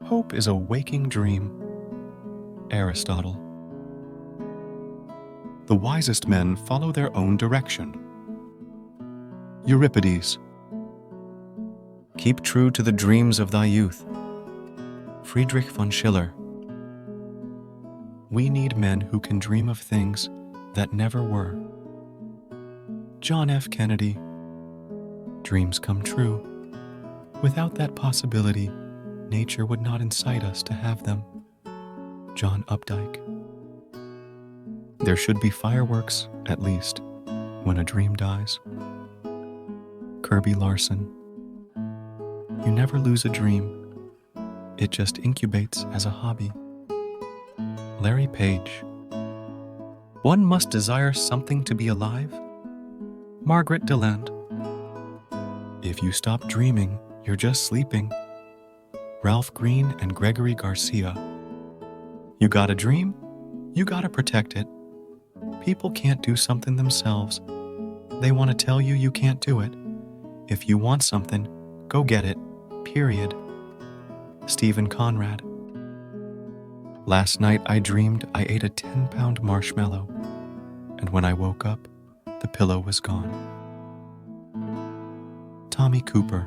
Hope is a waking dream. Aristotle. The wisest men follow their own direction. Euripides. Keep true to the dreams of thy youth. Friedrich von Schiller. We need men who can dream of things that never were. John F. Kennedy. Dreams come true. Without that possibility, nature would not incite us to have them. John Updike. There should be fireworks, at least, when a dream dies. Kirby Larson. You never lose a dream. It just incubates as a hobby. Larry Page. One must desire something to be alive. Margaret Deland. If you stop dreaming, you're just sleeping. Ralph Green and Gregory Garcia. You got a dream? You gotta protect it. People can't do something themselves. They want to tell you you can't do it. If you want something, go get it. Period. Stephen Conrad. Last night I dreamed I ate a 10-pound marshmallow, and when I woke up, the pillow was gone. Tommy Cooper.